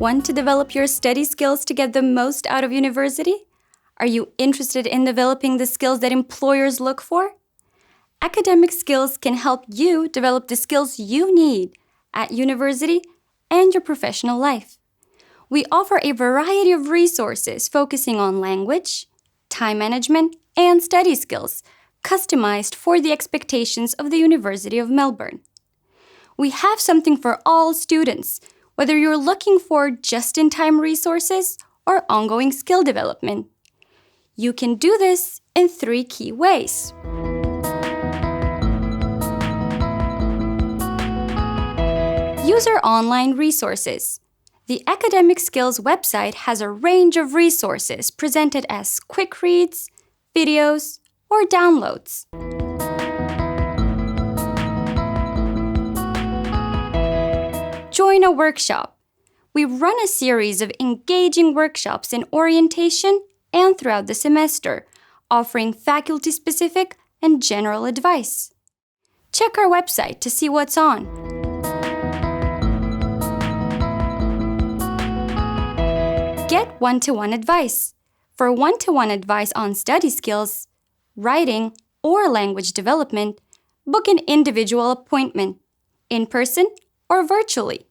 Want to develop your study skills to get the most out of university? Are you interested in developing the skills that employers look for? Academic skills can help you develop the skills you need at university and your professional life. We offer a variety of resources focusing on language, time management, and study skills, customized for the expectations of the University of Melbourne. We have something for all students, whether you're looking for just-in-time resources or ongoing skill development. You can do this in 3 key ways. Use our online resources. The Academic Skills website has a range of resources presented as quick reads, videos, or downloads. Join a workshop. We run a series of engaging workshops in orientation and throughout the semester, offering faculty-specific and general advice. Check our website to see what's on. Get one-to-one advice. For one-to-one advice on study skills, writing, or language development, book an individual appointment, in person or virtually.